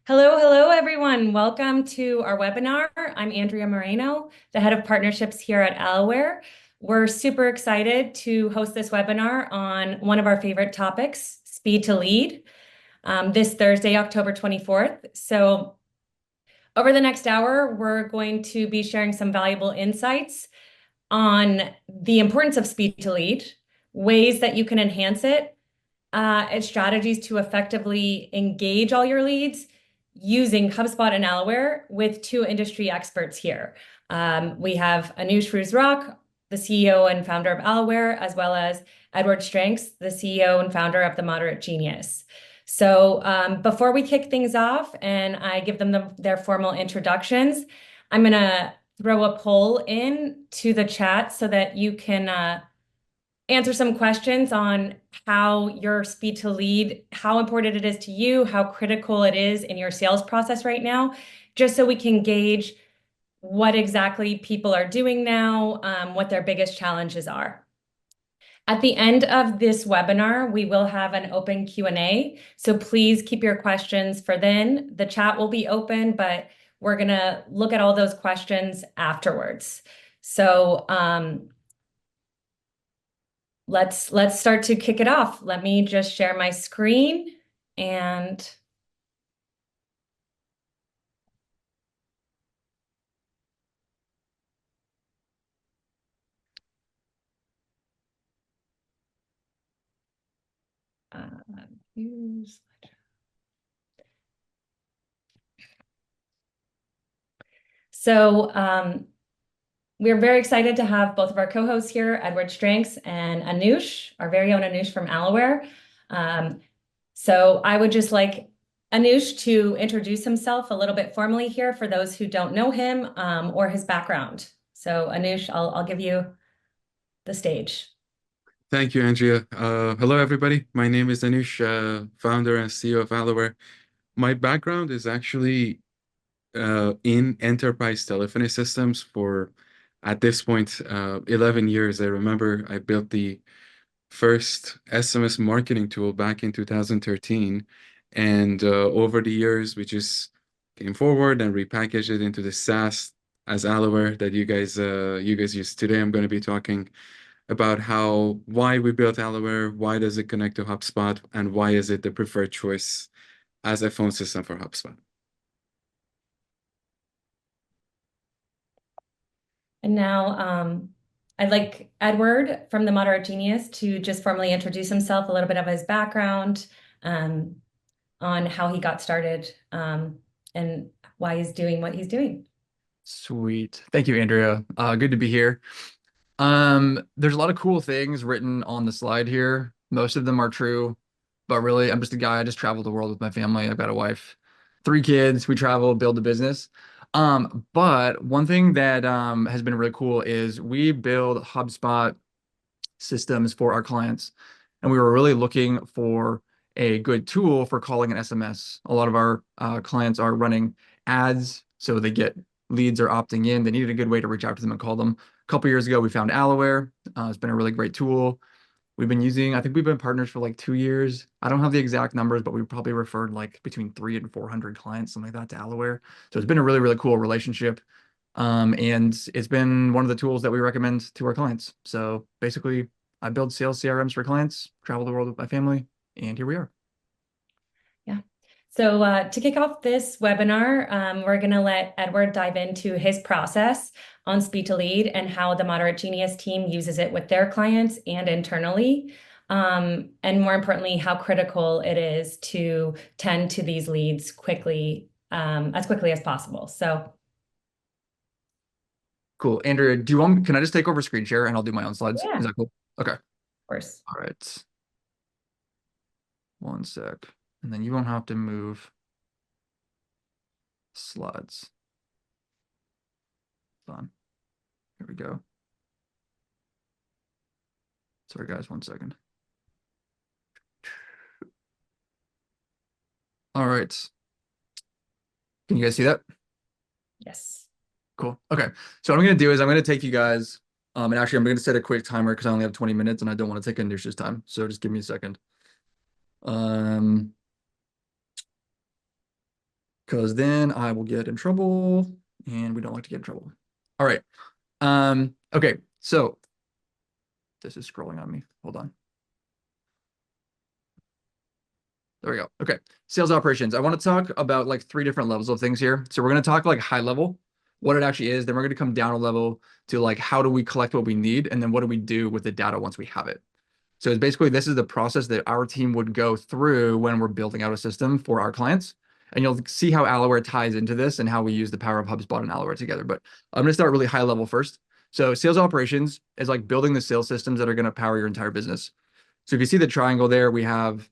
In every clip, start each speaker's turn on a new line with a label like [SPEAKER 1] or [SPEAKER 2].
[SPEAKER 1] Hello, everyone. Welcome to our webinar. I'm Andrea Moreno, the head of partnerships here at Aloware. We're super excited to host this webinar on one of our favorite topics, speed to lead, this Thursday, October 24th. So over the next hour, we're going to be sharing some valuable insights on the importance of speed to lead, ways that you can enhance it, and strategies to effectively engage all your leads using HubSpot and Aloware with two industry experts here. We have Anoosh Roozrock, the CEO and founder of Aloware, as well as Edward Stranks, the CEO and founder of The Moderate Genius. So before we kick things off and I give them their formal introductions, I'm going to throw a poll in to the chat so that you can answer some questions on how your speed to lead, how important it is to you, how critical it is in your sales process right now, just so we can gauge what exactly people are doing now, what their biggest challenges are. At the end of this webinar, we will have an open Q&A, so please keep your questions for then. The chat will be open, but we're going to look at all those questions afterwards. So let's start to kick it off. Let me just share my screen and use. So we're very excited to have both of our co-hosts here, Edward Stranks and Anoosh, our very own Anoosh from Aloware. So I would just like Anoosh to introduce himself a little bit formally here for those who don't know him or his background. So Anoosh, I'll give you the stage.
[SPEAKER 2] Thank you, Andrea. Hello, everybody. My name is Anoosh, founder and CEO of Aloware. My background is actually in enterprise telephony systems for, at this point, 11 years. I remember I built the first SMS marketing tool back in 2013. And over the years, we just came forward and repackaged it into the SaaS as Aloware that you guys use. Today, I'm going to be talking about why we built Aloware, why does it connect to HubSpot, and why is it the preferred choice as a phone system for HubSpot.
[SPEAKER 1] And now I'd like Edward from The Moderate Genius to just formally introduce himself, a little bit of his background on how he got started and why he's doing what he's doing.
[SPEAKER 3] Sweet. Thank you, Andrea. Good to be here. There's a lot of cool things written on the slide here. Most of them are true, but really, I'm just a guy. I just travel the world with my family. I've got a wife, 3 kids. We travel, build a business. But one thing that has been really cool is we build HubSpot systems for our clients, and we were really looking for a good tool for calling an SMS. A lot of our clients are running ads, so they get leads are opting in. They needed a good way to reach out to them and call them. A couple years ago, we found Aloware. It's been a really great tool. I think we've been partners for like 2 years. I don't have the exact numbers, but we probably referred like between 300 and 400 clients, something like that, to Aloware. So it's been a really, really cool relationship. And it's been one of the tools that we recommend to our clients. So basically, I build sales CRMs for clients, travel the world with my family, and here we are.
[SPEAKER 1] Yeah. So to kick off this webinar, we're going to let Edward dive into his process on speed to lead and how the Moderate Genius team uses it with their clients and internally. And more importantly, how critical it is to tend to these leads quickly, as quickly as possible. So
[SPEAKER 3] cool. Andrea, can I just take over screen share and I'll do my own slides?
[SPEAKER 1] yeah,
[SPEAKER 3] Is that cool? Okay.
[SPEAKER 1] of course.
[SPEAKER 3] All right. One sec. And then you won't have to move slides. Fun. Here we go. Sorry, guys, 1 second. All right. Can you guys see that?
[SPEAKER 1] Yes.
[SPEAKER 3] Cool. Okay. So what I'm going to do is I'm going to take you guys, and actually I'm going to set a quick timer because I only have 20 minutes and I don't want to take Anoosh's time. So just give me a second. because then I will get in trouble, and we don't like to get in trouble. All right. Okay, so this is scrolling on me. Hold on. There we go. Okay. Sales operations. I want to talk about like 3 different levels of things here. So we're going to talk like high level, what it actually is. Then we're going to come down a level to like, how do we collect what we need? And then what do we do with the data once we have it? So it's basically, this is the process that our team would go through when we're building out a system for our clients. And you'll see how Aloware ties into this and how we use the power of HubSpot and Aloware together. But I'm going to start really high level first. So sales operations is like building the sales systems that are going to power your entire business. So if you see the triangle there, we have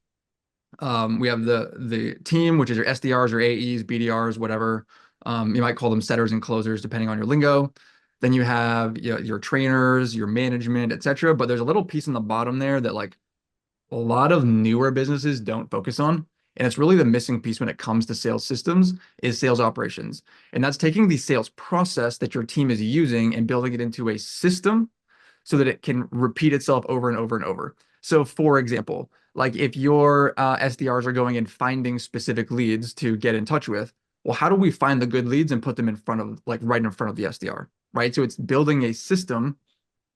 [SPEAKER 3] the team, which is your SDRs or AEs, BDRs, whatever. You might call them setters and closers, depending on your lingo. Then you have your trainers, your management, etc. But there's a little piece in the bottom there that like a lot of newer businesses don't focus on. And it's really the missing piece when it comes to sales systems is sales operations. And that's taking the sales process that your team is using and building it into a system so that it can repeat itself over and over and over. So for example, like if your SDRs are going and finding specific leads to get in touch with, well, how do we find the good leads and put them in front of, like right in front of the SDR, right? So it's building a system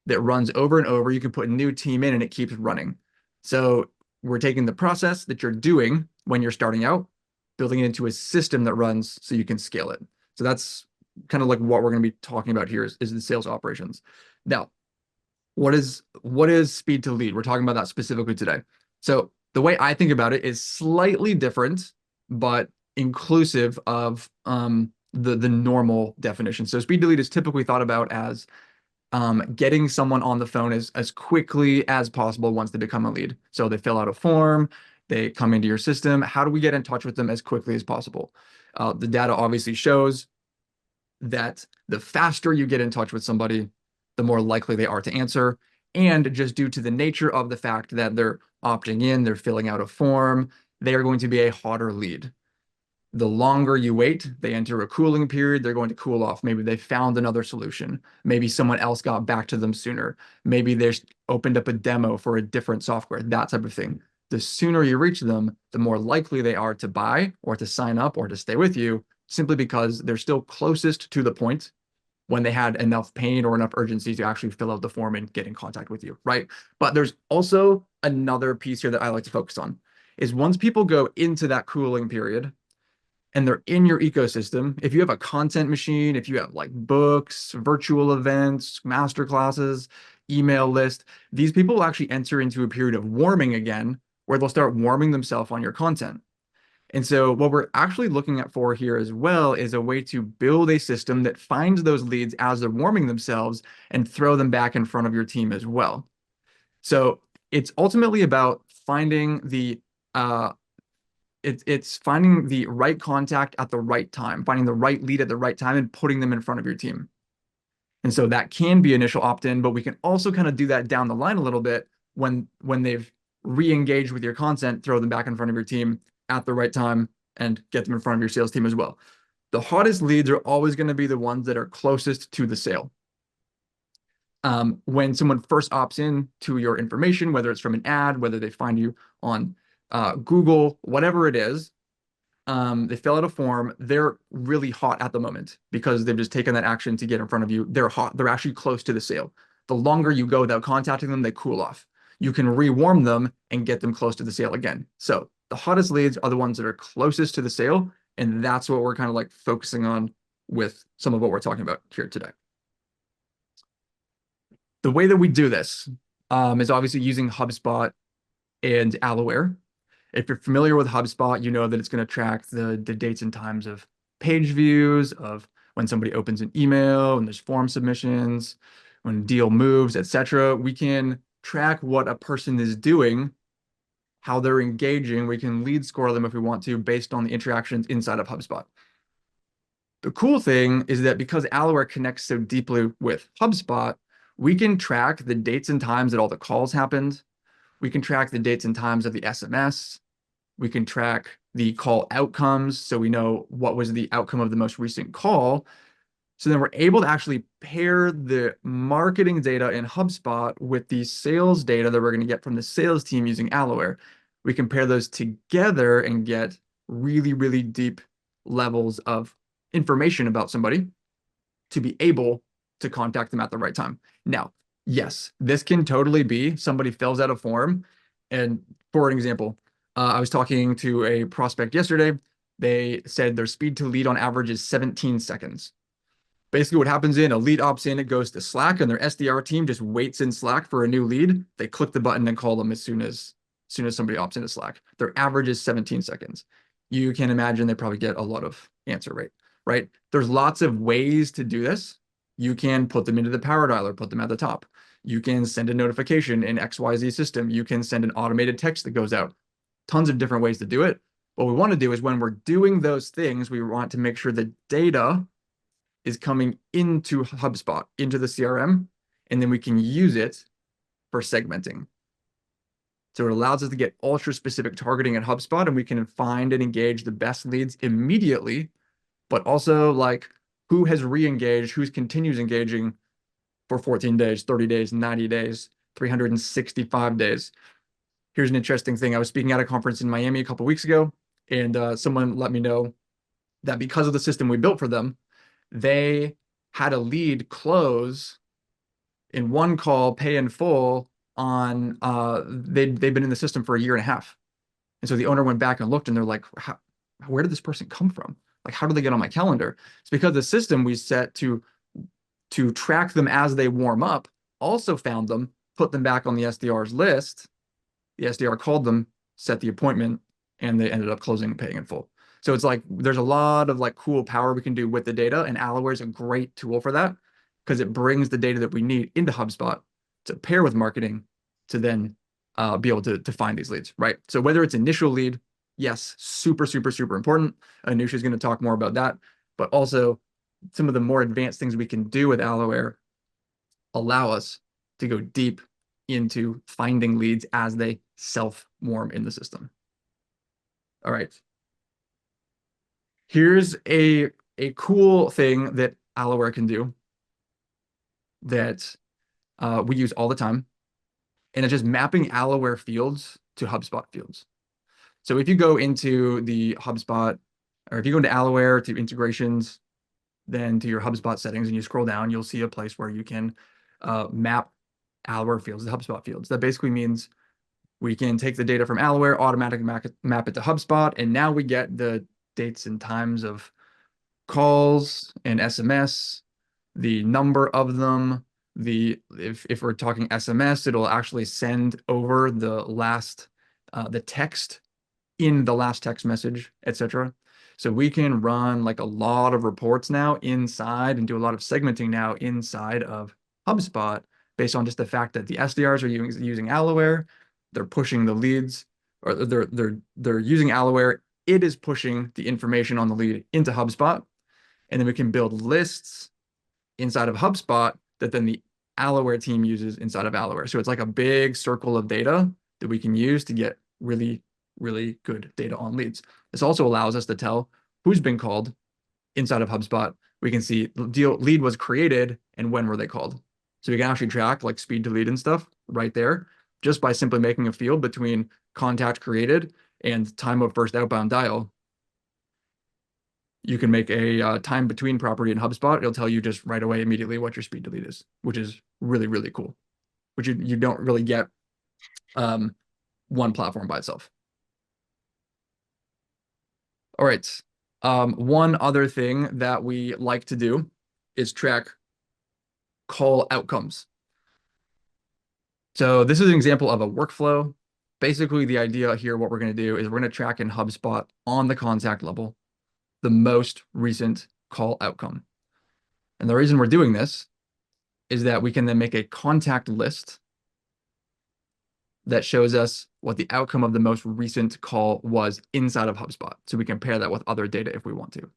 [SPEAKER 3] that runs over and over. You can put a new team in and it keeps running. So we're taking the process that you're doing when you're starting out, building it into a system that runs so you can scale it. So that's kind of like what we're going to be talking about here is the sales operations. Now, what is speed to lead? We're talking about that specifically today. So the way I think about it is slightly different, but inclusive of the normal definition. So speed to lead is typically thought about as getting someone on the phone as quickly as possible once they become a lead. So they fill out a form, they come into your system. How do we get in touch with them as quickly as possible? The data obviously shows that the faster you get in touch with somebody, the more likely they are to answer. And just due to the nature of the fact that they're opting in, they're filling out a form, they are going to be a hotter lead. The longer you wait, they enter a cooling period, they're going to cool off. Maybe they found another solution. Maybe someone else got back to them sooner. Maybe they opened up a demo for a different software, that type of thing. The sooner you reach them, the more likely they are to buy or to sign up or to stay with you, simply because they're still closest to the point when they had enough pain or enough urgency to actually fill out the form and get in contact with you, right? But there's also another piece here that I like to focus on, is once people go into that cooling period, and they're in your ecosystem, if you have a content machine, if you have like books, virtual events, master classes, email list, these people will actually enter into a period of warming again, where they'll start warming themselves on your content. And so what we're actually looking at for here as well is a way to build a system that finds those leads as they're warming themselves and throw them back in front of your team as well. So it's ultimately about finding it's finding the right contact at the right time, finding the right lead at the right time and putting them in front of your team. And so that can be initial opt-in, but we can also kind of do that down the line a little bit when they've re-engaged with your content, throw them back in front of your team at the right time and get them in front of your sales team as well. The hottest leads are always going to be the ones that are closest to the sale. When someone first opts in to your information, whether it's from an ad, whether they find you on Google, whatever it is, they fill out a form, they're really hot at the moment because they've just taken that action to get in front of you. They're hot. They're actually close to the sale. The longer you go without contacting them, they cool off. You can rewarm them and get them close to the sale again. So the hottest leads are the ones that are closest to the sale. And that's what we're kind of like focusing on with some of what we're talking about here today. The way that we do this is obviously using HubSpot and Aloware. If you're familiar with HubSpot, you know that it's going to track the dates and times of page views, of when somebody opens an email, and there's form submissions, when deal moves, etc. We can track what a person is doing, how they're engaging. We can lead score them if we want to based on the interactions inside of HubSpot. The cool thing is that because Aloware connects so deeply with HubSpot, we can track the dates and times that all the calls happened. We can track the dates and times of the SMS. We can track the call outcomes, so we know what was the outcome of the most recent call. So then we're able to actually pair the marketing data in HubSpot with the sales data that we're going to get from the sales team using Aloware. We can pair those together and get really, really deep levels of information about somebody to be able to contact them at the right time. Now, yes, this can totally be somebody fills out a form. And for an example, I was talking to a prospect yesterday. They said their speed to lead on average is 17 seconds. Basically, what happens a lead opts in, it goes to Slack, and their SDR team just waits in Slack for a new lead. They click the button and call them as soon as somebody opts into Slack. Their average is 17 seconds. You can imagine they probably get a lot of answer rate, right? There's lots of ways to do this. You can put them into the power dialer, put them at the top. You can send a notification in XYZ system. You can send an automated text that goes out. Tons of different ways to do it. What we want to do is when we're doing those things, we want to make sure the data is coming into HubSpot, into the CRM, and then we can use it for segmenting. So it allows us to get ultra specific targeting at HubSpot, and we can find and engage the best leads immediately, but also like who has re-engaged, who continues engaging for 14 days, 30 days, 90 days, 365 days. Here's an interesting thing. I was speaking at a conference in Miami a couple of weeks ago, and someone let me know that because of the system we built for them, they had a lead close in one call, pay in full on, they've been in the system for a year and a half. And so the owner went back and looked, and they're like, where did this person come from? Like, how do they get on my calendar? It's because the system we set to track them as they warm up also found them, put them back on the SDR's list. The SDR called them, set the appointment, and they ended up closing and paying in full. So it's like there's a lot of like cool power we can do with the data, and Aloware is a great tool for that because it brings the data that we need into HubSpot to pair with marketing to then be able to find these leads, right? So whether it's initial lead, yes, super, super, super important. Anoosh is going to talk more about that, but also some of the more advanced things we can do with Aloware allow us to go deep into finding leads as they self-warm in the system. All right. Here's a cool thing that Aloware can do that we use all the time, and it's just mapping Aloware fields to HubSpot fields. So if you go into the HubSpot, or if you go into Aloware to integrations, then to your HubSpot settings, and you scroll down, you'll see a place where you can map Aloware fields to HubSpot fields. That basically means we can take the data from Aloware, automatically map it to HubSpot, and now we get the dates and times of calls and SMS, the number of them, if we're talking SMS, it'll actually send over the text in the last text message, etc. So we can run like a lot of reports now inside and do a lot of segmenting now inside of HubSpot based on just the fact that the SDRs are using Aloware, they're pushing the leads, or they're using Aloware. It is pushing the information on the lead into HubSpot, and then we can build lists inside of HubSpot that then the Aloware team uses inside of Aloware. So it's like a big circle of data that we can use to get really, really good data on leads. This also allows us to tell who's been called inside of HubSpot. We can see the lead was created and when were they called. So we can actually track like speed to lead and stuff right there just by simply making a field between contact created and time of first outbound dial. You can make a time between property in HubSpot. It'll tell you just right away immediately what your speed to lead is, which is really, really cool, which you don't really get one platform by itself. All right. One other thing that we like to do is track call outcomes. So this is an example of a workflow. Basically, the idea here, what we're going to do is we're going to track in HubSpot on the contact level the most recent call outcome. And the reason we're doing this is that we can then make a contact list that shows us what the outcome of the most recent call was inside of HubSpot. So we can pair that with other data if we want to.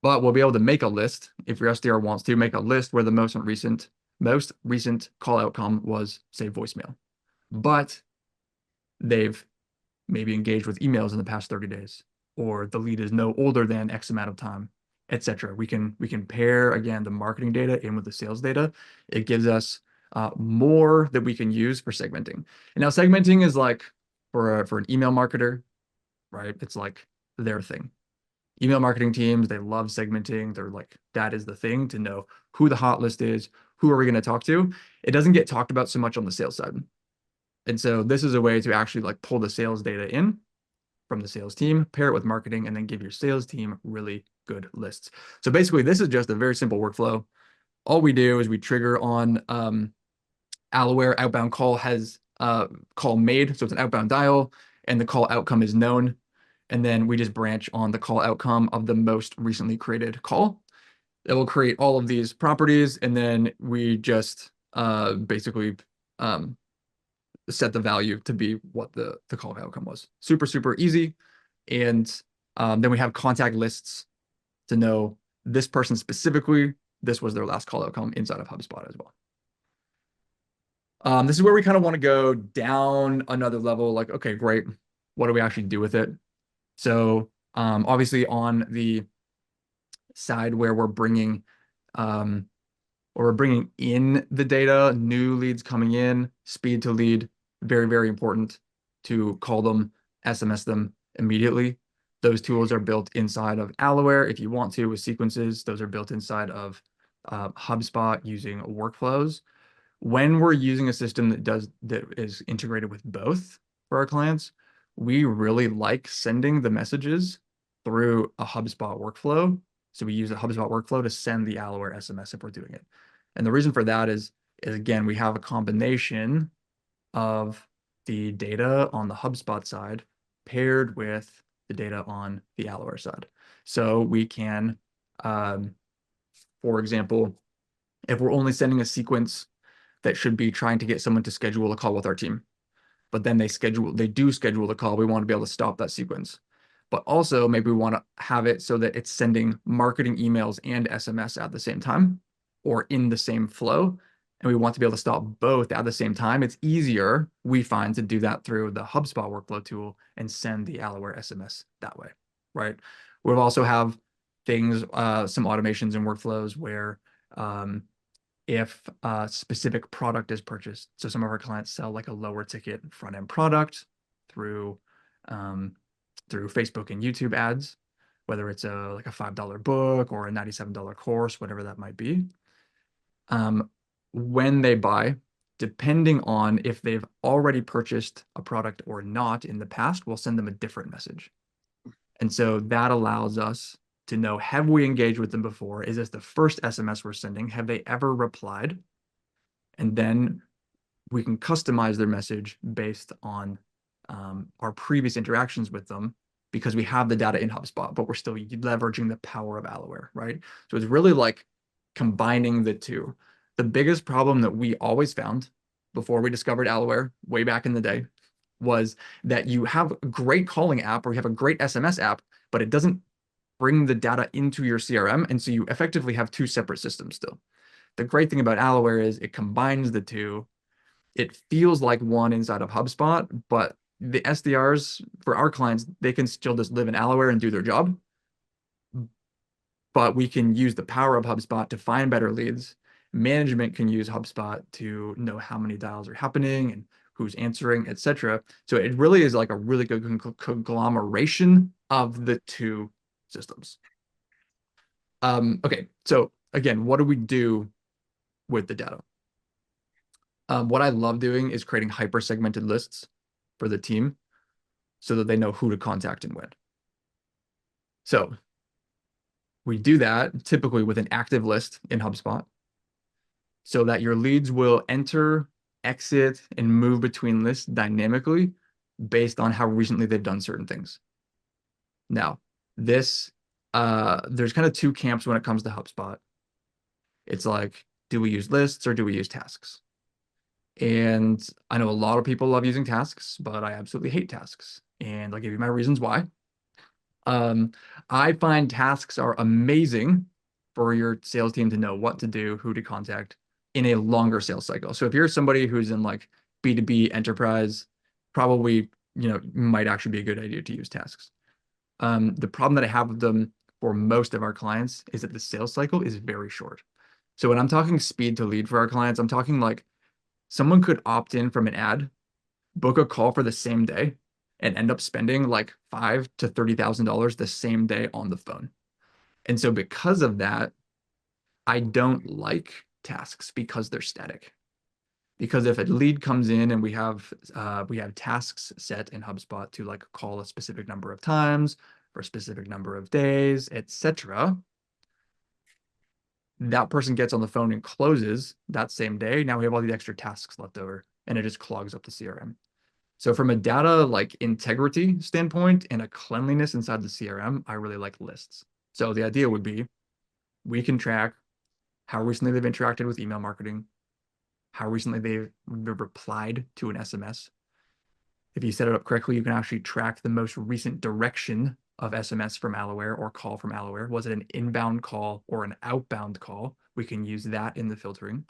[SPEAKER 3] But we'll be able to make a list, if your SDR wants to, make a list where the most recent call outcome was, say, voicemail. But they've maybe engaged with emails in the past 30 days, or the lead is no older than X amount of time, etc. We can pair, again, the marketing data in with the sales data. It gives us more that we can use for segmenting. And now segmenting is like for an email marketer, right? It's like their thing. email marketing teams, they love segmenting. They're like, that is the thing to know who the hot list is, who are we going to talk to? It doesn't get talked about so much on the sales side. And so this is a way to actually like pull the sales data in from the sales team, pair it with marketing, and then give your sales team really good lists. So basically, this is just a very simple workflow. All we do is we trigger on Aloware outbound call has call made. So it's an outbound dial and the call outcome is known. And then we just branch on the call outcome of the most recently created call. It will create all of these properties. And then we just basically set the value to be what the call outcome was. Super, super easy. And then we have contact lists to know this person specifically, this was their last call outcome inside of HubSpot as well. This is where we kind of want to go down another level, like, okay, great. What do we actually do with it? So obviously on the side where we're bringing in the data, new leads coming in, speed to lead, very, very important to call them, SMS them immediately. Those tools are built inside of Aloware if you want to with sequences. Those are built inside of HubSpot using workflows. When we're using a system that is integrated with both for our clients, we really like sending the messages through a HubSpot workflow. So we use a HubSpot workflow to send the Aloware SMS if we're doing it. And the reason for that is again, we have a combination of the data on the HubSpot side paired with the data on the Aloware side. So we can, for example, if we're only sending a sequence that should be trying to get someone to schedule a call with our team, but then they do schedule the call, we want to be able to stop that sequence. But also maybe we want to have it so that it's sending marketing emails and SMS at the same time or in the same flow. And we want to be able to stop both at the same time. It's easier, we find, to do that through the HubSpot workflow tool and send the Aloware SMS that way, right? We'll also have things, some automations and workflows where if a specific product is purchased, so some of our clients sell like a lower ticket front-end product through Facebook and YouTube ads, whether it's like a $5 book or a $97 course, whatever that might be. When they buy, depending on if they've already purchased a product or not in the past, we'll send them a different message. And so that allows us to know, have we engaged with them before? Is this the first SMS we're sending? Have they ever replied? And then we can customize their message based on our previous interactions with them because we have the data in HubSpot, but we're still leveraging the power of Aloware, right? So it's really like combining the two. The biggest problem that we always found before we discovered Aloware way back in the day was that you have a great calling app or you have a great SMS app, but it doesn't bring the data into your CRM. And so you effectively have two separate systems still. The great thing about Aloware is it combines the two. It feels like one inside of HubSpot, but the SDRs for our clients, they can still just live in Aloware and do their job. But we can use the power of HubSpot to find better leads. Management can use HubSpot to know how many dials are happening and who's answering, etc. So it really is like a really good conglomeration of the two systems. Okay, so again, what do we do with the data? What I love doing is creating hyper-segmented lists for the team so that they know who to contact and when. So we do that typically with an active list in HubSpot so that your leads will enter, exit, and move between lists dynamically based on how recently they've done certain things. Now, there's kind of two camps when it comes to HubSpot. It's like, do we use lists or do we use tasks? And I know a lot of people love using tasks, but I absolutely hate tasks. And I'll give you my reasons why. I find tasks are amazing for your sales team to know what to do, who to contact in a longer sales cycle. So if you're somebody who's in like B2B enterprise, probably, might actually be a good idea to use tasks. The problem that I have with them for most of our clients is that the sales cycle is very short. So when I'm talking speed to lead for our clients, I'm talking like someone could opt in from an ad, book a call for the same day, and end up spending like $5,000 to $30,000 the same day on the phone. And so because of that, I don't like tasks because they're static. Because if a lead comes in and we have tasks set in HubSpot to like call a specific number of times for a specific number of days, etc., that person gets on the phone and closes that same day. Now we have all these extra tasks left over, and it just clogs up the CRM. So from a data like integrity standpoint and a cleanliness inside the CRM, I really like lists. So the idea would be we can track how recently they've interacted with email marketing, how recently they've replied to an SMS. If you set it up correctly, you can actually track the most recent direction of SMS from Aloware or call from Aloware. Was it an inbound call or an outbound call? We can use that in the filtering.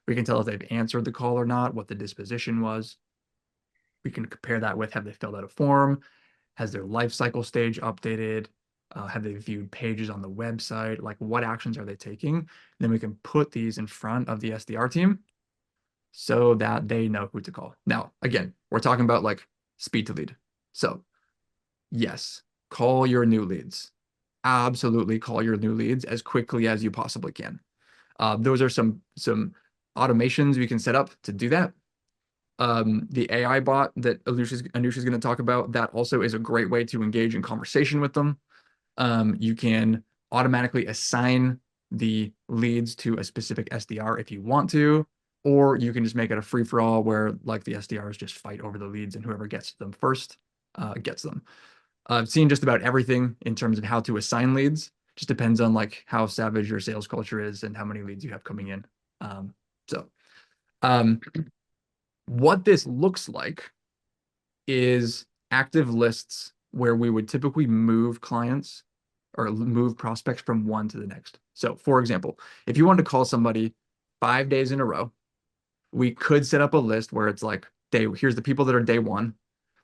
[SPEAKER 3] We can tell if they've answered the call or not, what the disposition was. We can compare that with, have they filled out a form? Has their life cycle stage updated? Have they viewed pages on the website? Like, what actions are they taking? And then we can put these in front of the SDR team so that they know who to call. Now, again, we're talking about like speed to lead. So yes, call your new leads. Absolutely call your new leads as quickly as you possibly can. Those are some automations we can set up to do that. The AI bot that Anoosh is going to talk about, that also is a great way to engage in conversation with them. You can automatically assign the leads to a specific SDR if you want to, or you can just make it a free-for-all where like the SDRs just fight over the leads and whoever gets them first gets them. I've seen just about everything in terms of how to assign leads. Just depends on like how savage your sales culture is and how many leads you have coming in. What this looks like is active lists where we would typically move clients or move prospects from one to the next. So for example, if you wanted to call somebody 5 days in a row, we could set up a list where it's like, here's the people that are day one.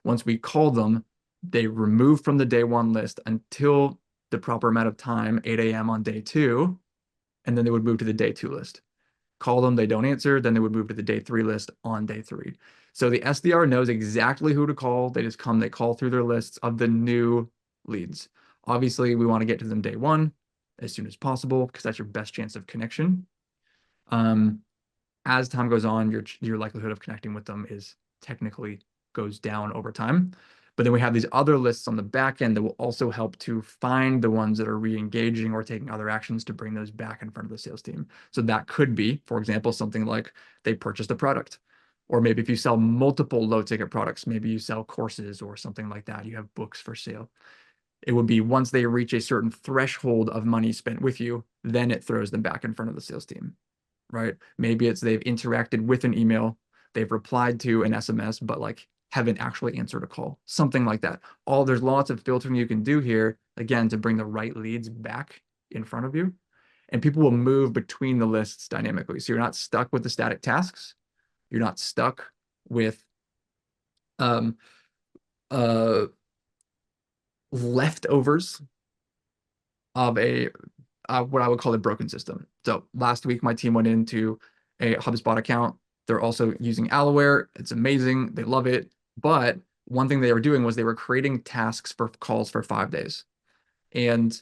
[SPEAKER 3] Once we call them, they remove from the day one list until the proper amount of time, 8 a.m. on day two, and then they would move to the day two list. Call them, they don't answer, then they would move to the day three list on day three. So the SDR knows exactly who to call. They just come, they call through their lists of the new leads. Obviously, we want to get to them day one as soon as possible because that's your best chance of connection. As time goes on, your likelihood of connecting with them is technically goes down over time. But then we have these other lists on the back end that will also help to find the ones that are re-engaging or taking other actions to bring those back in front of the sales team. So that could be, for example, something like they purchased a product. Or maybe if you sell multiple low-ticket products, maybe you sell courses or something like that, you have books for sale. It would be once they reach a certain threshold of money spent with you, then it throws them back in front of the sales team, right? Maybe it's they've interacted with an email, they've replied to an SMS, but like haven't actually answered a call, something like that. There's lots of filtering you can do here, again, to bring the right leads back in front of you. And people will move between the lists dynamically. So you're not stuck with the static tasks. You're not stuck with leftovers of a what I would call a broken system. So last week, my team went into a HubSpot account. They're also using Aloware. It's amazing. They love it. But one thing they were doing was they were creating tasks for calls for 5 days. And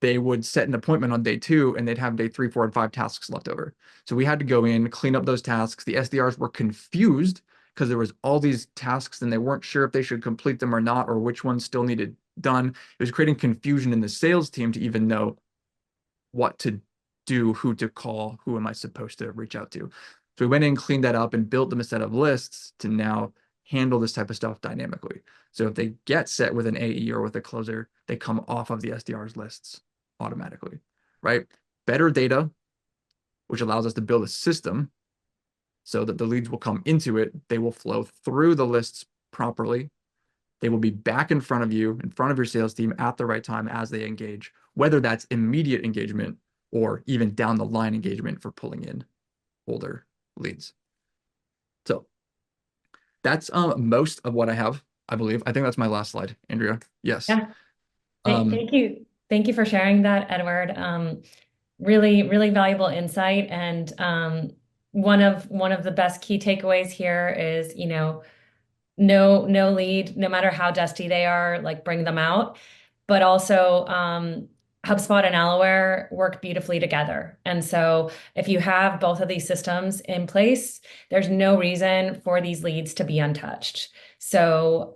[SPEAKER 3] they would set an appointment on day 2 and they'd have day 3, 4, and 5 tasks left over. So we had to go in, clean up those tasks. The SDRs were confused because there was all these tasks and they weren't sure if they should complete them or not, or which ones still needed done. It was creating confusion in the sales team to even know what to do, who to call, who am I supposed to reach out to. So we went in, cleaned that up, and built them a set of lists to now handle this type of stuff dynamically. So if they get set with an AE or with a closer, they come off of the SDR's lists automatically, right? Better data, which allows us to build a system so that the leads will come into it. They will flow through the lists properly. They will be back in front of you, in front of your sales team at the right time as they engage, whether that's immediate engagement or even down the line engagement for pulling in older leads. So that's most of what I have, I believe. I think that's my last slide, Andrea. Yes.
[SPEAKER 1] Yeah. Thank you. Thank you for sharing that, Edward. Really, really valuable insight. And one of the best key takeaways here is, no lead, no matter how dusty they are, like bring them out. But also, HubSpot and Aloware work beautifully together. And so if you have both of these systems in place, there's no reason for these leads to be untouched. So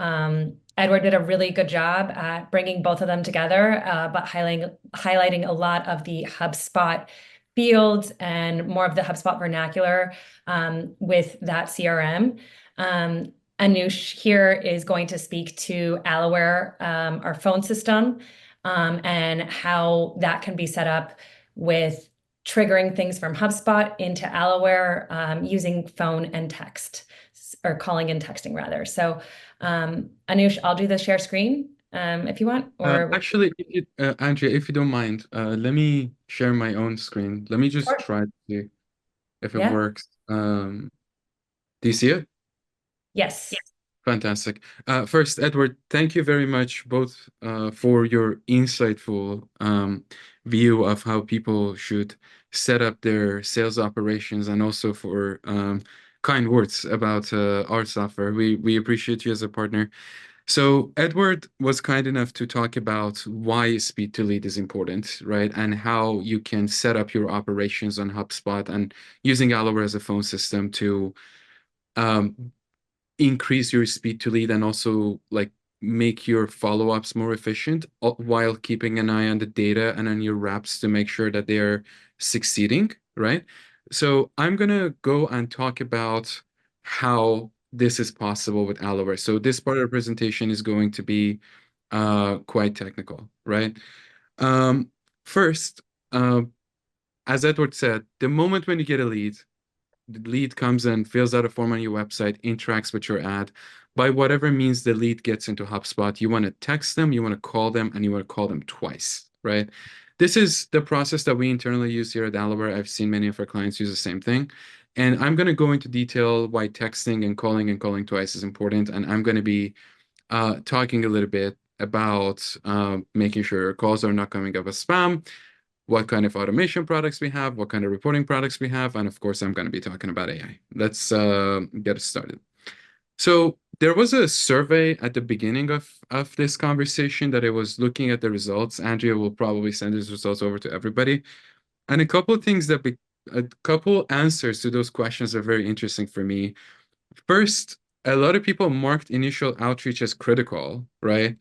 [SPEAKER 1] Edward did a really good job at bringing both of them together, but highlighting a lot of the HubSpot fields and more of the HubSpot vernacular with that CRM. Anoosh here is going to speak to Aloware, our phone system, and how that can be set up with triggering things from HubSpot into Aloware using phone and text, or calling and texting rather. So Anoosh, I'll do the share screen if you want, or
[SPEAKER 2] Actually, Andrea, if you don't mind, let me share my own screen. Let me just
[SPEAKER 1] Sure.
[SPEAKER 2] try to see if it
[SPEAKER 1] Yeah.
[SPEAKER 2] works. Do you see it?
[SPEAKER 1] Yes.
[SPEAKER 2] Fantastic. First, Edward, thank you very much both for your insightful view of how people should set up their sales operations, and also for kind words about our software. We appreciate you as a partner. So Edward was kind enough to talk about why speed to lead is important, right? And how you can set up your operations on HubSpot and using Aloware as a phone system to um, increase your speed to lead, and also like make your follow-ups more efficient while keeping an eye on the data and on your reps to make sure that they're succeeding, right? So I'm gonna go and talk about how this is possible with Aloware. So this part of the presentation is going to be quite technical, right? Um, First, as Edward said, the moment when you get a lead, the lead comes in, fills out a form on your website, interacts with your ad. By whatever means the lead gets into HubSpot, you want to text them, you want to call them, and you want to call them twice, right? This is the process that we internally use here at Aloware. I've seen many of our clients use the same thing. And I'm going to go into detail why texting and calling twice is important. And I'm going to be talking a little bit about making sure calls are not coming up as spam, what kind of automation products we have, what kind of reporting products we have, and of course, I'm going to be talking about AI. Let's get started. So there was a survey at the beginning of this conversation that I was looking at the results. Andrea will probably send these results over to everybody. And a couple answers to those questions are very interesting for me. First, a lot of people marked initial outreach as critical, right?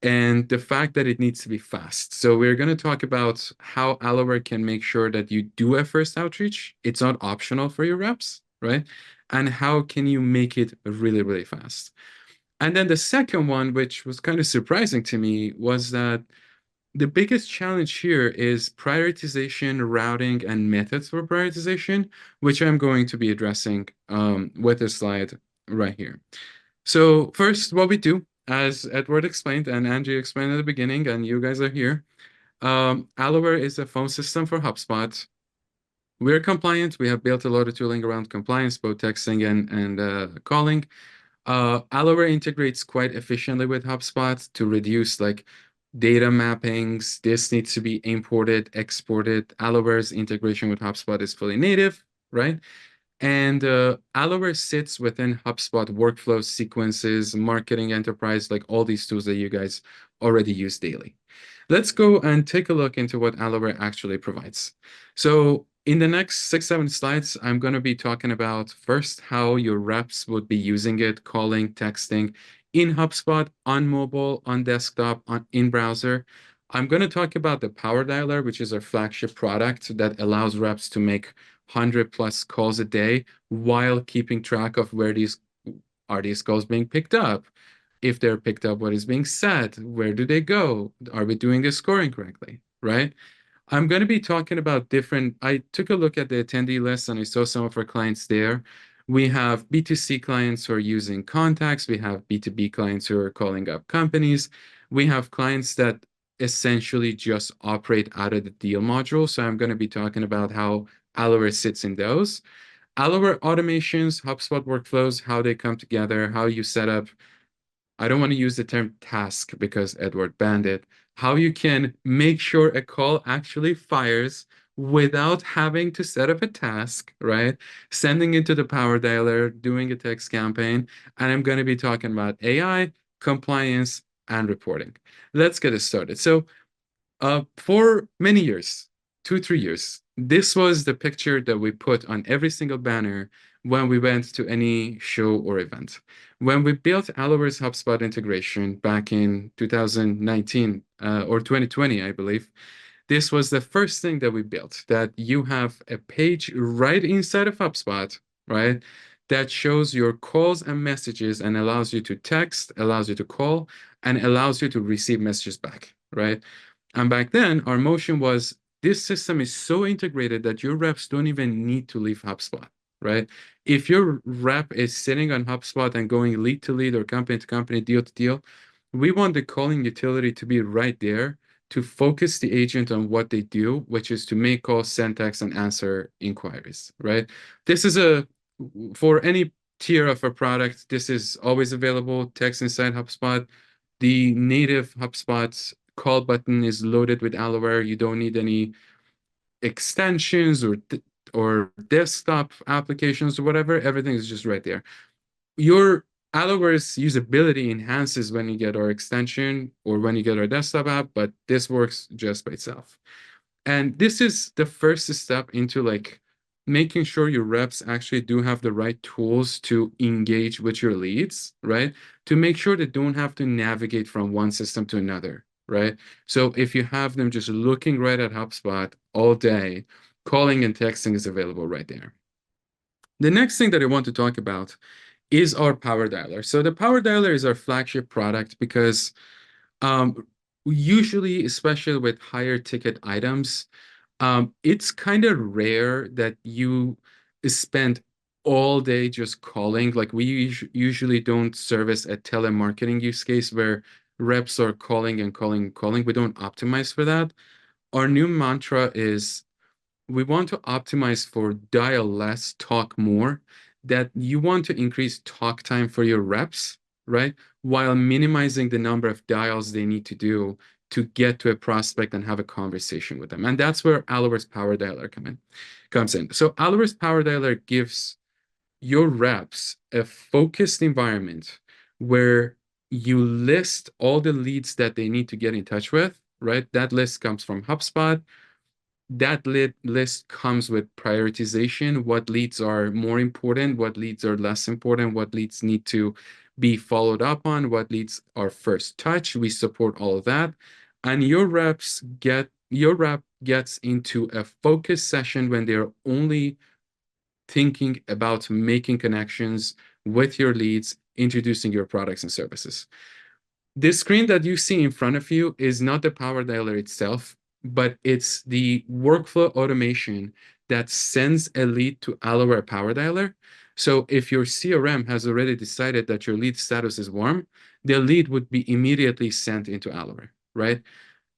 [SPEAKER 2] And the fact that it needs to be fast. So we're going to talk about how Aloware can make sure that you do a first outreach. It's not optional for your reps, right? And how can you make it really, really fast? And then the second one, which was kind of surprising to me, was that the biggest challenge here is prioritization, routing, and methods for prioritization, which I'm going to be addressing with a slide right here. So first, what we do, as Edward explained and Angie explained at the beginning, and you guys are here, Aloware is a phone system for HubSpot. We're compliant. We have built a lot of tooling around compliance, both texting and calling. Aloware integrates quite efficiently with HubSpot to reduce like data mappings. This needs to be imported, exported. Aloware's integration with HubSpot is fully native, right? And Aloware sits within HubSpot workflows, sequences, marketing enterprise, like all these tools that you guys already use daily. Let's go and take a look into what Aloware actually provides. So in the next 6-7 slides, I'm going to be talking about first how your reps would be using it, calling, texting in HubSpot, on mobile, on desktop, in browser. I'm going to talk about the Power Dialer, which is our flagship product that allows reps to make 100+ calls a day while keeping track of where these calls being picked up. If they're picked up, what is being said? Where do they go? Are we doing the scoring correctly? Right? I'm going to be talking about I took a look at the attendee list and I saw some of our clients there. We have B2C clients who are using contacts. We have B2B clients who are calling up companies. We have clients that essentially just operate out of the deal module. So I'm going to be talking about how Aloware sits in those. Aloware automations, HubSpot workflows, how they come together, how you set up. I don't want to use the term task because Edward banned it. How you can make sure a call actually fires without having to set up a task, right? Sending it to the power dialer, doing a text campaign, and I'm going to be talking about AI, compliance, and reporting. Let's get it started. So, for many years, 2, 3 years, this was the picture that we put on every single banner when we went to any show or event. When we built Alaware's HubSpot integration back in 2019 or 2020, I believe, this was the first thing that we built, that you have a page right inside of HubSpot, right, that shows your calls and messages and allows you to text, allows you to call, and allows you to receive messages back, right? And back then, our motion was this system is so integrated that your reps don't even need to leave HubSpot, right? If your rep is sitting on HubSpot and going lead to lead or company to company, deal to deal, we want the calling utility to be right there to focus the agent on what they do, which is to make calls, send texts, and answer inquiries, right? This is for any tier of a product, this is always available, text inside HubSpot. The native HubSpot call button is loaded with Aloware. You don't need any extensions or desktop applications or whatever. Everything is just right there. Your Alaware's usability enhances when you get our extension or when you get our desktop app, but this works just by itself. And this is the first step into like making sure your reps actually do have the right tools to engage with your leads, right? To make sure they don't have to navigate from one system to another, right? So if you have them just looking right at HubSpot all day, calling and texting is available right there. The next thing that I want to talk about is our Power Dialer. So the Power Dialer is our flagship product because usually, especially with higher ticket items, it's kind of rare that you spend all day just calling. Like we usually don't service a telemarketing use case where reps are calling and calling and calling. We don't optimize for that. Our new mantra is we want to optimize for dial less, talk more, that you want to increase talk time for your reps, right? While minimizing the number of dials they need to do to get to a prospect and have a conversation with them. And that's where Alaware's Power Dialer comes in. So Alaware's Power Dialer gives your reps a focused environment where you list all the leads that they need to get in touch with, right? That list comes from HubSpot. That list comes with prioritization, what leads are more important, what leads are less important, what leads need to be followed up on, what leads are first touch. We support all of that. And your rep gets into a focus session when they're only thinking about making connections with your leads, introducing your products and services. This screen that you see in front of you is not the Power Dialer itself, but it's the workflow automation that sends a lead to Aloware Power Dialer. So if your CRM has already decided that your lead status is warm, the lead would be immediately sent into Aloware, right?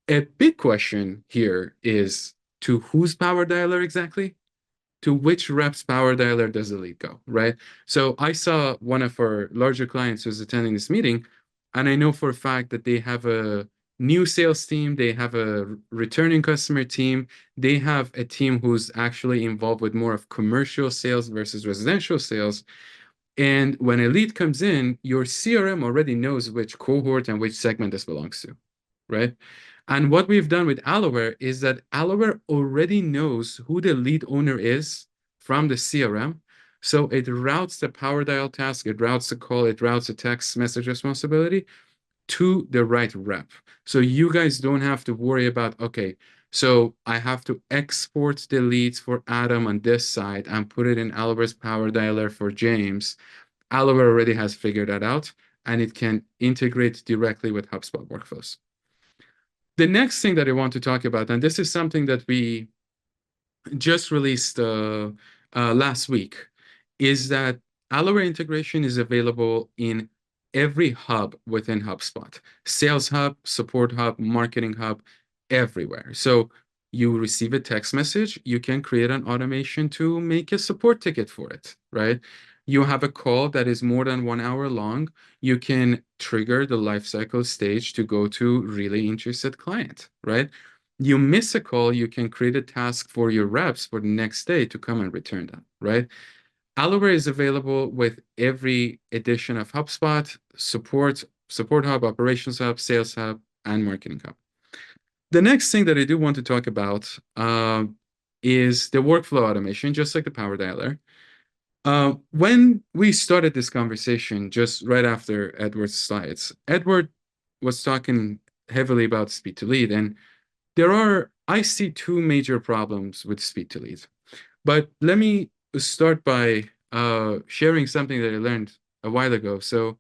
[SPEAKER 2] A big question here is to whose Power Dialer exactly? To which rep's Power Dialer does the lead go, right? So I saw one of our larger clients who's attending this meeting, and I know for a fact that they have a new sales team, they have a returning customer team, they have a team who's actually involved with more of commercial sales versus residential sales. And when a lead comes in, your CRM already knows which cohort and which segment this belongs to, right? And what we've done with Aloware is that Aloware already knows who the lead owner is from the CRM. So it routes the Power Dial task, it routes the call, it routes the text message responsibility to the right rep. So you guys don't have to worry about, okay, so I have to export the leads for Adam on this side and put it in Alaware's Power Dialer for James. Aloware already has figured that out, and it can integrate directly with HubSpot workflows. The next thing that I want to talk about, and this is something that we just released last week, is that Aloware integration is available in every hub within HubSpot. Sales Hub, Support Hub, Marketing Hub, everywhere. So you receive a text message, you can create an automation to make a support ticket for it, right? You have a call that is more than 1 hour long, you can trigger the lifecycle stage to go to really interested client, right? You miss a call, you can create a task for your reps for the next day to come and return that, right? Aloware is available with every edition of HubSpot, Support Hub, Operations Hub, Sales Hub, and Marketing Hub. The next thing that I do want to talk about is the workflow automation, just like the Power Dialer. When we started this conversation, just right after Edward's slides, Edward was talking heavily about speed to lead, and I see two major problems with speed to lead. But let me start by sharing something that I learned a while ago. So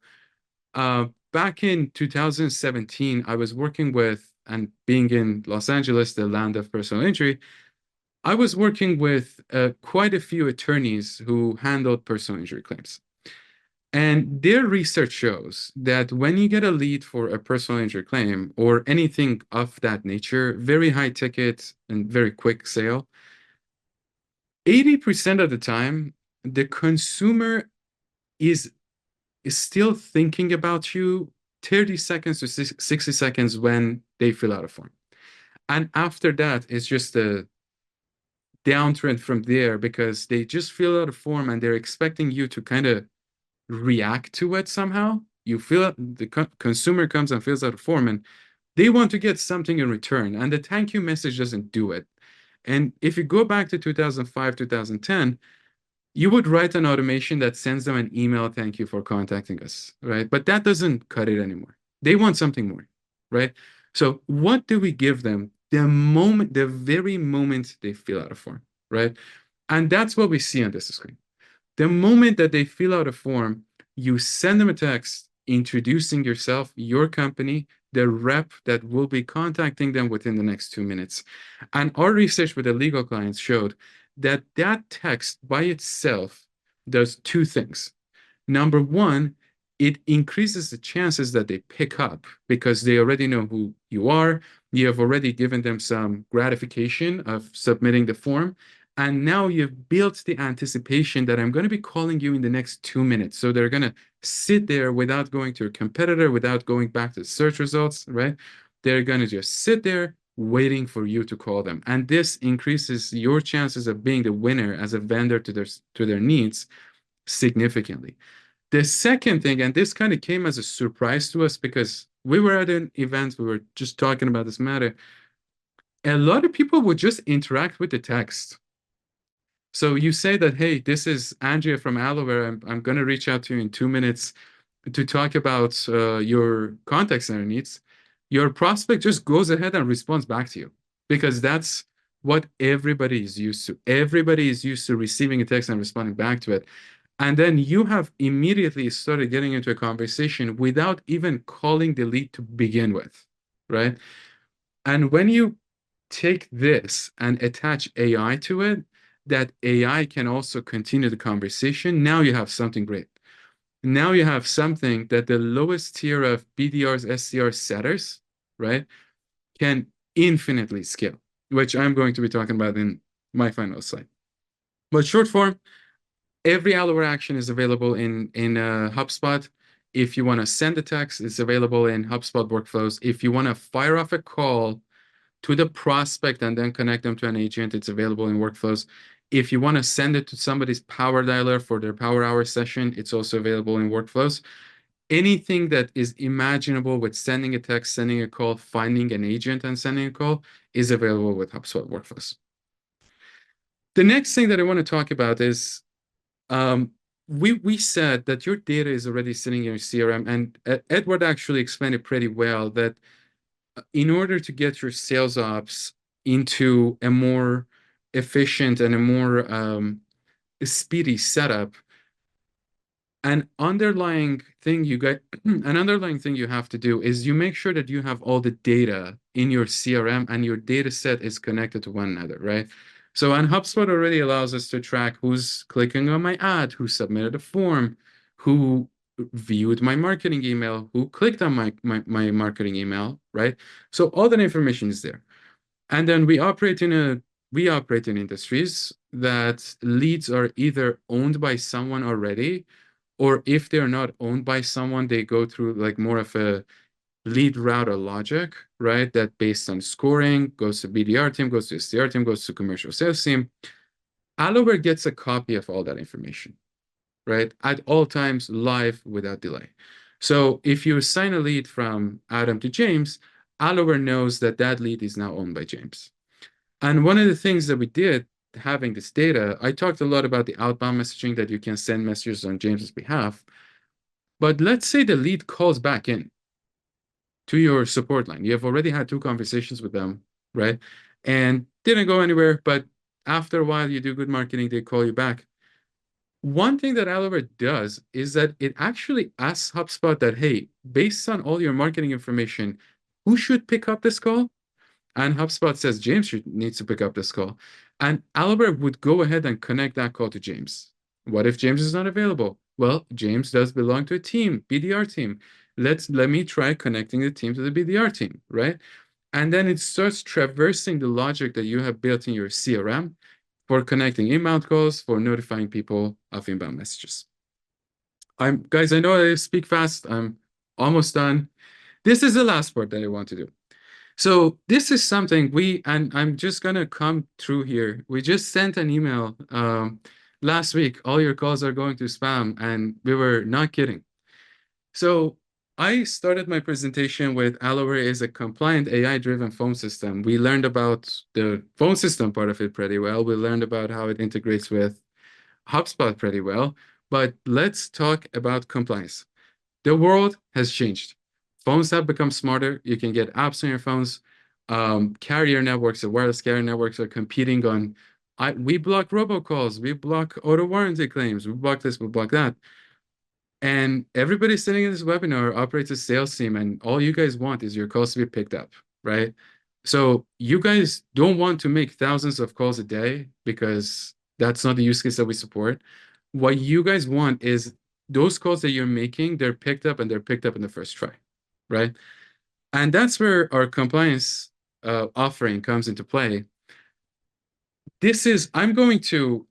[SPEAKER 2] back in 2017, I was working with, and being in Los Angeles, the land of personal injury, I was working with quite a few attorneys who handled personal injury claims. And their research shows that when you get a lead for a personal injury claim or anything of that nature, very high ticket and very quick sale, 80% of the time, the consumer is still thinking about you 30 seconds to 60 seconds when they fill out a form. And after that, it's just a downtrend from there because they just fill out a form and they're expecting you to kind of react to it somehow. You feel the consumer comes and fills out a form and they want to get something in return, and the thank you message doesn't do it. And if you go back to 2005, 2010, you would write an automation that sends them an email, thank you for contacting us, right? But that doesn't cut it anymore. They want something more, right? So what do we give them the very moment they fill out a form, right? And that's what we see on this screen. The moment that they fill out a form, you send them a text introducing yourself, your company, the rep that will be contacting them within the next 2 minutes. And our research with the legal clients showed that that text by itself does two things. Number one, it increases the chances that they pick up because they already know who you are. You have already given them some gratification of submitting the form. And now you've built the anticipation that I'm going to be calling you in the next 2 minutes. So they're going to sit there without going to a competitor, without going back to search results, right? They're going to just sit there waiting for you to call them. And this increases your chances of being the winner as a vendor to their needs significantly. The second thing, and this kind of came as a surprise to us because we were at an event, we were just talking about this matter. A lot of people would just interact with the text. So you say that, hey, this is Andrea from Aloware. I'm going to reach out to you in 2 minutes to talk about your contact center needs. Your prospect just goes ahead and responds back to you because that's what everybody is used to. Everybody is used to receiving a text and responding back to it. And then you have immediately started getting into a conversation without even calling the lead to begin with, right? And when you take this and attach AI to it, that AI can also continue the conversation. Now you have something great. Now you have something that the lowest tier of BDRs, SDR setters, right, can infinitely scale, which I'm going to be talking about in my final slide. But short form, every Aloware action is available in HubSpot. If you want to send a text, it's available in HubSpot workflows. If you want to fire off a call to the prospect and then connect them to an agent, it's available in workflows. If you want to send it to somebody's Power Dialer for their Power Hour session, it's also available in workflows. Anything that is imaginable with sending a text, sending a call, finding an agent and sending a call is available with HubSpot workflows. The next thing that I want to talk about is we said that your data is already sitting in your CRM, and Edward actually explained it pretty well that in order to get your sales ops into a more efficient and a more speedy setup, an underlying thing you have to do is you make sure that you have all the data in your CRM and your data set is connected to one another, right? So and HubSpot already allows us to track who's clicking on my ad, who submitted a form, who viewed my marketing email, who clicked on my marketing email, right? So all that information is there. And then we operate in industries that leads are either owned by someone already, or if they're not owned by someone, they go through like more of a lead router logic, right? That based on scoring goes to BDR team, goes to SDR team, goes to commercial sales team. Aloware gets a copy of all that information, right? At all times, live without delay. So if you assign a lead from Adam to James, Aloware knows that that lead is now owned by James. And one of the things that we did, having this data, I talked a lot about the outbound messaging that you can send messages on James's behalf. But let's say the lead calls back in to your support line. You have already had 2 conversations with them, right? And didn't go anywhere, but after a while, you do good marketing, they call you back. One thing that Aloware does is that it actually asks HubSpot that, hey, based on all your marketing information, who should pick up this call? And HubSpot says James needs to pick up this call. And Aloware would go ahead and connect that call to James. What if James is not available? Well, James does belong to a team, BDR team. Let me try connecting the team to the BDR team, right? And then it starts traversing the logic that you have built in your CRM for connecting inbound calls, for notifying people of inbound messages. Guys, I know I speak fast. I'm almost done. This is the last part that I want to do. So this is something and I'm just gonna come through here. We just sent an email last week. All your calls are going to spam, and we were not kidding. So I started my presentation with Aloware is a compliant AI-driven phone system. We learned about the phone system part of it pretty well. We learned about how it integrates with HubSpot pretty well. But let's talk about compliance. The world has changed. Phones have become smarter. You can get apps on your phones. Carrier networks, the wireless carrier networks are competing on, we block robocalls, we block auto warranty claims, we block this, we block that. And everybody sitting in this webinar operates a sales team, and all you guys want is your calls to be picked up, right? So you guys don't want to make thousands of calls a day because that's not the use case that we support. What you guys want is those calls that you're making, they're picked up, and they're picked up in the first try, right? And that's where our compliance offering comes into play. I'm going to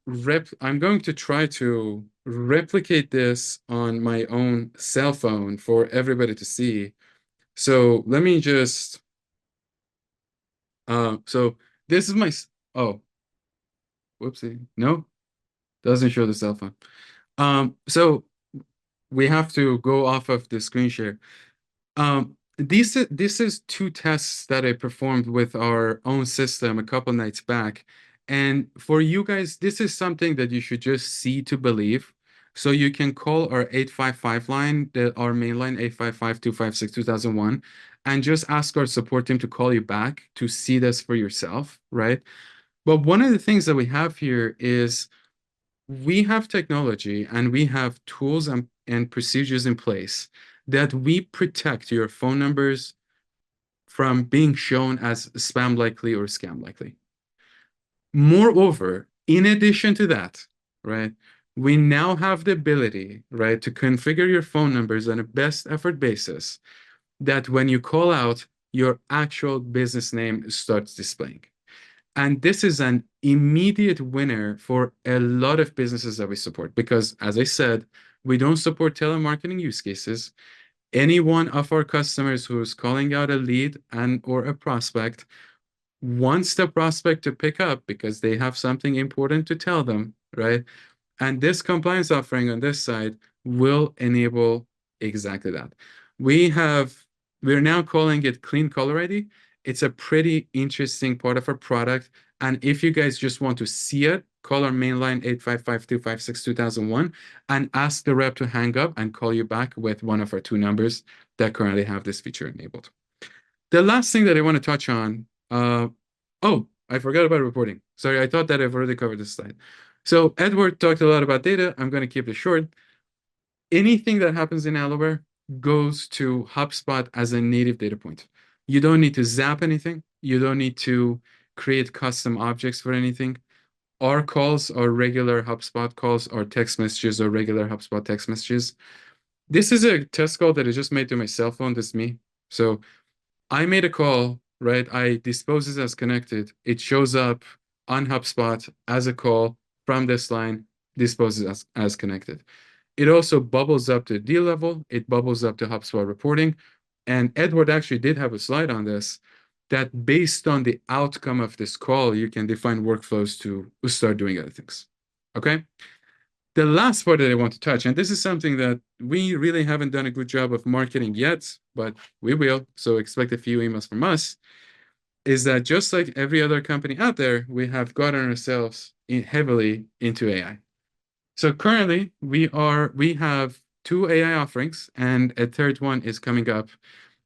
[SPEAKER 2] try to replicate this on my own cell phone for everybody to see. So let me just, so this is whoopsie, no, doesn't show the cell phone. So we have to go off of the screen share. This is 2 tests that I performed with our own system a couple nights back. And for you guys, this is something that you should just see to believe. So you can call our 855 line, our main line, 855-256-2001, and just ask our support team to call you back to see this for yourself, right? But one of the things that we have here is we have technology and we have tools and procedures in place that we protect your phone numbers from being shown as spam likely or scam likely. Moreover, in addition to that, right, we now have the ability, right, to configure your phone numbers on a best effort basis that when you call out, your actual business name starts displaying. And this is an immediate winner for a lot of businesses that we support because, as I said, we don't support telemarketing use cases. Any one of our customers who is calling out a lead or a prospect wants the prospect to pick up because they have something important to tell them, right? And this compliance offering on this side will enable exactly that. We're now calling it Clean Caller ID. It's a pretty interesting part of our product. And if you guys just want to see it, call our main line 855-256-2001 and ask the rep to hang up and call you back with one of our 2 numbers that currently have this feature enabled. The last thing that I want to touch on, I forgot about reporting. Sorry, I thought that I've already covered this slide. So Edward talked a lot about data. I'm going to keep it short. Anything that happens in Aloware goes to HubSpot as a native data point. You don't need to zap anything. You don't need to create custom objects for anything. Our calls are regular HubSpot calls, or text messages are regular HubSpot text messages. This is a test call that I just made to my cell phone. That's me. So I made a call, right? I dispose it as connected. It shows up on HubSpot as a call from this line, disposes as connected. It also bubbles up to deal level. It bubbles up to HubSpot reporting. and Edward actually did have a slide on this, that based on the outcome of this call, you can define workflows to start doing other things. Okay? The last part that I want to touch, and this is something that we really haven't done a good job of marketing yet, but we will, so expect a few emails from us, is that just like every other company out there, we have gotten ourselves heavily into AI. So currently, we have 2 AI offerings, and a third one is coming up.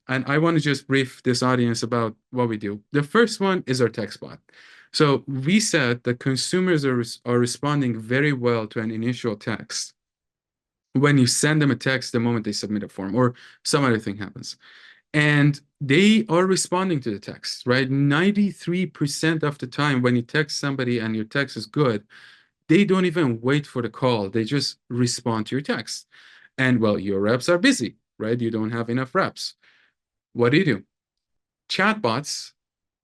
[SPEAKER 2] And I want to just brief this audience about what we do. The first one is our text bot. So we said that consumers are responding very well to an initial text when you send them a text the moment they submit a form or some other thing happens. And they are responding to the text, right? 93% of the time when you text somebody and your text is good, they don't even wait for the call. They just respond to your text. And well, your reps are busy, right? You don't have enough reps. What do? Chatbots,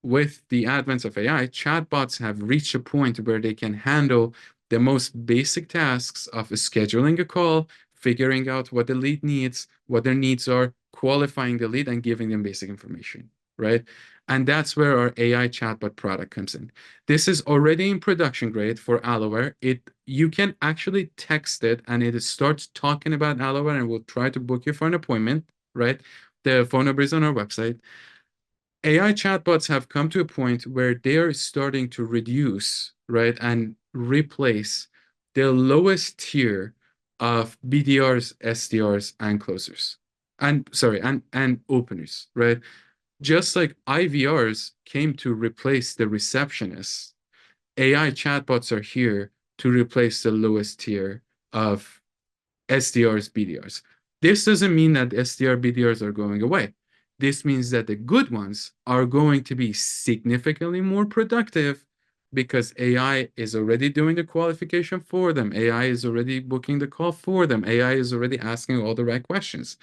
[SPEAKER 2] with the advent of AI, chatbots have reached a point where they can handle the most basic tasks of scheduling a call, figuring out what the lead needs, what their needs are, qualifying the lead, and giving them basic information, right? And that's where our AI chatbot product comes in. This is already in production grade for Aloware. You can actually text it, and it starts talking about Aloware, and we'll try to book you for an appointment, right? The phone number is on our website. AI chatbots have come to a point where they are starting to reduce, right, and replace the lowest tier of BDRs, SDRs, and closers. And sorry, and openers, right? Just like IVRs came to replace the receptionists, AI chatbots are here to replace the lowest tier of SDRs, BDRs. This doesn't mean that SDR, BDRs are going away. This means that the good ones are going to be significantly more productive because AI is already doing the qualification for them. AI is already booking the call for them. AI is already asking all the right questions.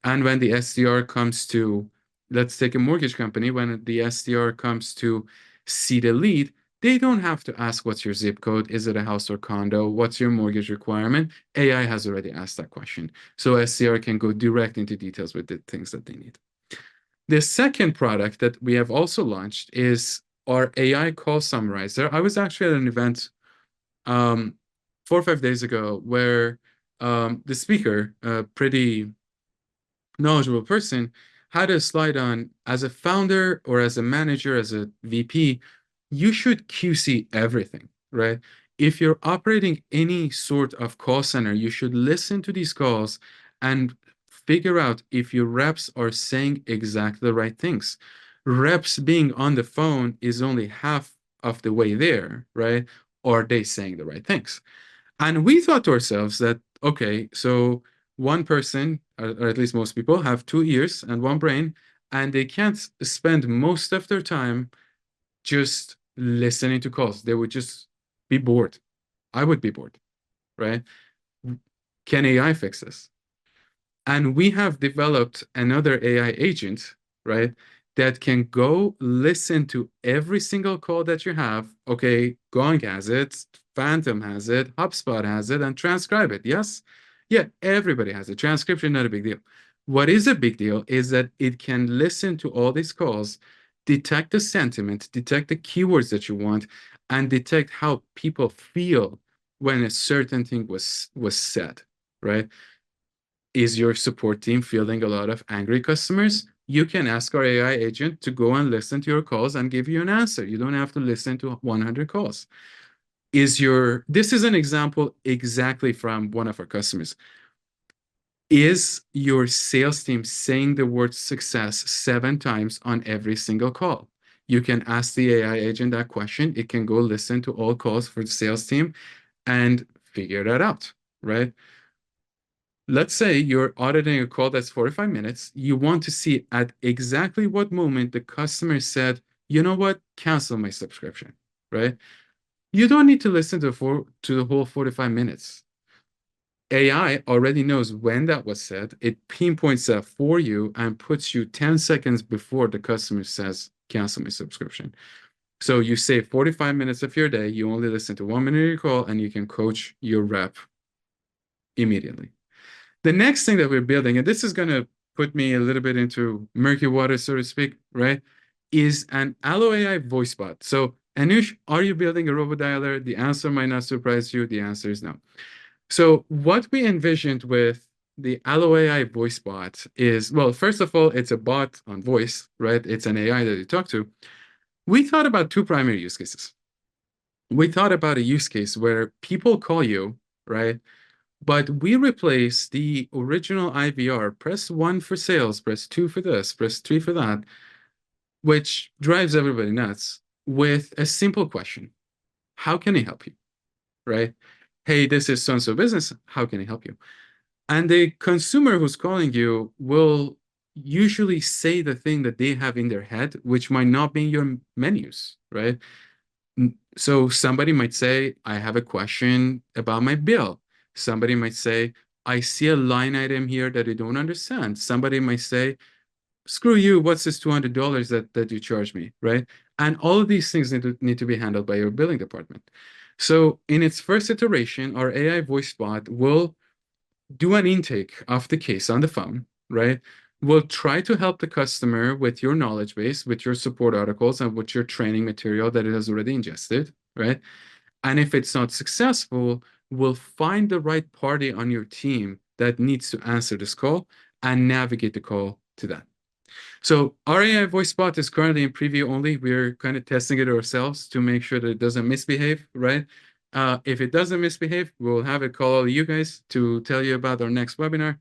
[SPEAKER 2] And when the SDR comes to, let's take a mortgage company, when the SDR comes to see the lead, they don't have to ask, what's your zip code? Is it a house or condo? What's your mortgage requirement? AI has already asked that question. So SDR can go direct into details with the things that they need. The second product that we have also launched is our AI call summarizer. I was actually at an event 4 or 5 days ago where the speaker, a pretty knowledgeable person, had a slide on, as a founder or as a manager, as a VP, you should QC everything, right? If you're operating any sort of call center, you should listen to these calls and figure out if your reps are saying exactly the right things. Reps being on the phone is only half of the way there, right? Are they saying the right things? And we thought to ourselves that, okay, so one person, or at least most people, have 2 ears and 1 brain, and they can't spend most of their time just listening to calls. They would just be bored. I would be bored, right? Can AI fix this? And we have developed another AI agent, right, that can go listen to every single call that you have. Okay, Gong has it, Phantom has it, HubSpot has it, and transcribe it. Yes? Yeah, everybody has it. Transcription, not a big deal. What is a big deal is that it can listen to all these calls, detect the sentiment, detect the keywords that you want, and detect how people feel when a certain thing was said, right? Is your support team fielding a lot of angry customers? You can ask our AI agent to go and listen to your calls and give you an answer. You don't have to listen to 100 calls. This is an example exactly from one of our customers. Is your sales team saying the word success 7 times on every single call? You can ask the AI agent that question. It can go listen to all calls for the sales team and figure that out, right? Let's say you're auditing a call that's 45 minutes. You want to see at exactly what moment the customer said, you know what, cancel my subscription, right? You don't need to listen to the whole 45 minutes. AI already knows when that was said. It pinpoints that for you and puts you 10 seconds before the customer says, cancel my subscription. So you save 45 minutes of your day. You only listen to 1 minute of your call, and you can coach your rep immediately. The next thing that we're building, and this is going to put me a little bit into murky water, so to speak, right, is an Allo AI voice bot. So, Anoosh, are you building a robo-dialer? The answer might not surprise you. The answer is no. So what we envisioned with the Allo AI voice bot is, well, first of all, it's a bot on voice, right? It's an AI that you talk to. We thought about two primary use cases. We thought about a use case where people call you, right? But we replace the original IVR, press 1 for sales, press 2 for this, press 3 for that, which drives everybody nuts, with a simple question. How can I help you? Right? Hey, this is so-and-so business. How can I help you? And the consumer who's calling you will usually say the thing that they have in their head, which might not be in your menus, right? So somebody might say, I have a question about my bill. Somebody might say, I see a line item here that I don't understand. Somebody might say, screw you, what's this $200 that you charge me, right? And all of these things need to be handled by your billing department. So in its first iteration, our AI voice bot will do an intake of the case on the phone, right? We'll try to help the customer with your knowledge base, with your support articles, and with your training material that it has already ingested, right? And if it's not successful, we'll find the right party on your team that needs to answer this call and navigate the call to that. So our AI voice bot is currently in preview only. We're kind of testing it ourselves to make sure that it doesn't misbehave, right? If it doesn't misbehave, we'll have it call all you guys to tell you about our next webinar.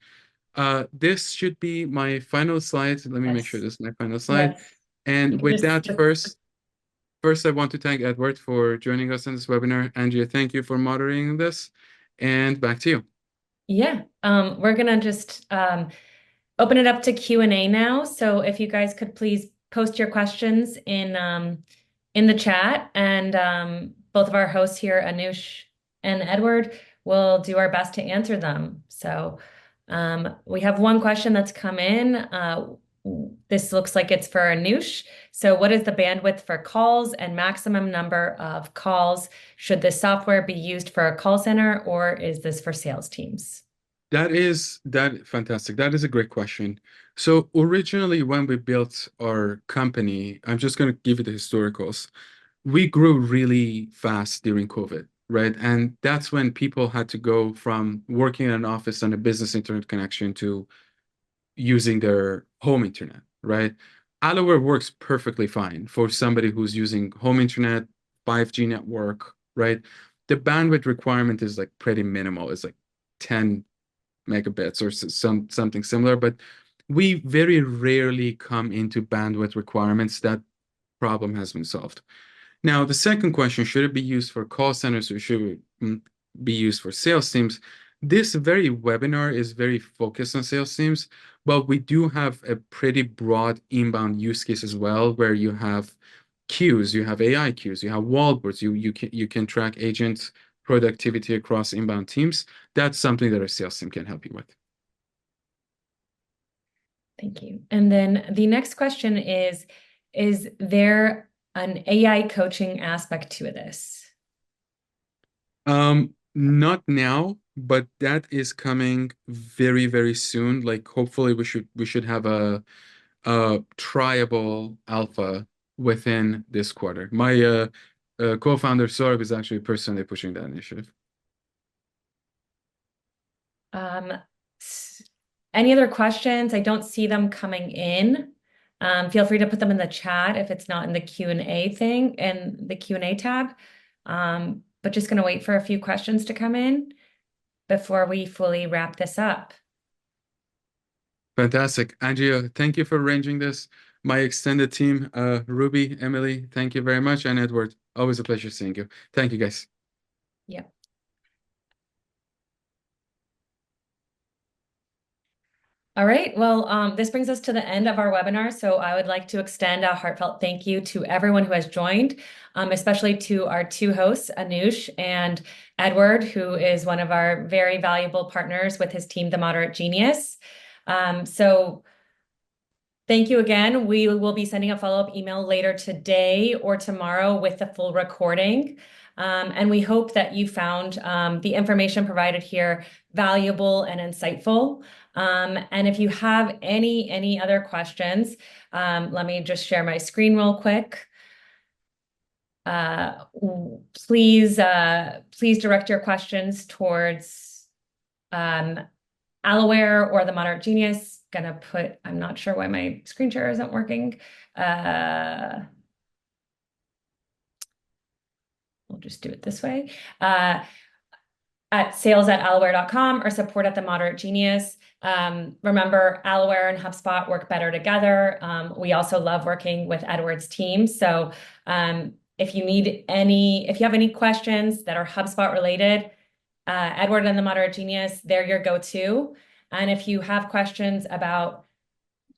[SPEAKER 2] This should be my final slide. Let me make sure this is my final slide.
[SPEAKER 1] Yes.
[SPEAKER 2] And with that, first, I want to thank Edward for joining us on this webinar. Andrea, thank you for moderating this. And back to you.
[SPEAKER 1] Yeah, we're gonna just open it up to Q&A now. So if you guys could please post your questions in the chat, and both of our hosts here, Anoosh and Edward, will do our best to answer them. So we have one question that's come in. This looks like it's for Anoosh. So what is the bandwidth for calls and maximum number of calls? Should this software be used for a call center, or is this for sales teams?
[SPEAKER 2] Fantastic. That is a great question. So originally, when we built our company, I'm just going to give you the historicals. We grew really fast during COVID, right? And that's when people had to go from working in an office on a business internet connection to using their home internet, right? Aloware works perfectly fine for somebody who's using home internet, 5G network, right? The bandwidth requirement is like pretty minimal. It's like 10 megabits or something similar, but we very rarely come into bandwidth requirements. That problem has been solved. Now, the second question, should it be used for call centers or should it be used for sales teams? This very webinar is very focused on sales teams, but we do have a pretty broad inbound use case as well, where you have queues, you have AI queues, you have wallboards, you can track agent productivity across inbound teams. That's something that our sales team can help you with.
[SPEAKER 1] Thank you. And then the next question is there an AI coaching aspect to this?
[SPEAKER 2] Not now, but that is coming very, very soon. Like hopefully we should have a triable alpha within this quarter. My co-founder Saurabh is actually personally pushing that initiative.
[SPEAKER 1] Any other questions? I don't see them coming in. Feel free to put them in the chat if it's not in the Q&A thing and the Q&A tab. But just going to wait for a few questions to come in before we fully wrap this up.
[SPEAKER 2] Fantastic. Andrea, thank you for arranging this. My extended team, Ruby, Emily, thank you very much. And Edward, always a pleasure seeing you. Thank you, guys.
[SPEAKER 1] Yeah. All right, well, this brings us to the end of our webinar. So I would like to extend a heartfelt thank you to everyone who has joined, especially to our two hosts, Anoosh and Edward, who is one of our very valuable partners with his team, The Moderate Genius. So thank you again. We will be sending a follow-up email later today or tomorrow with the full recording. And we hope that you found the information provided here valuable and insightful. And if you have any other questions, let me just share my screen real quick. Please direct your questions towards Aloware or the Moderate Genius. I'm not sure why my screen share isn't working. We'll just do it this way. At sales@aloware.com or support at the Moderate Genius. Remember, Aloware and HubSpot work better together. We also love working with Edward's team. So if you have any questions that are HubSpot related, Edward and the Moderate Genius, they're your go-to. And if you have questions about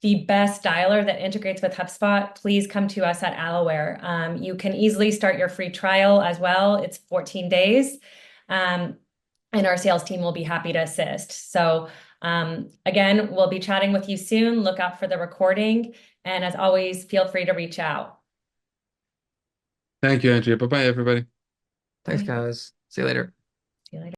[SPEAKER 1] the best dialer that integrates with HubSpot, please come to us at Aloware. You can easily start your free trial as well. It's 14 days. And our sales team will be happy to assist. So again, we'll be chatting with you soon. Look out for the recording. And as always, feel free to reach out.
[SPEAKER 2] Thank you, Andrea. Bye-bye, everybody.
[SPEAKER 3] Thanks,
[SPEAKER 1] Bye.
[SPEAKER 3] guys. See you later.
[SPEAKER 1] See you later.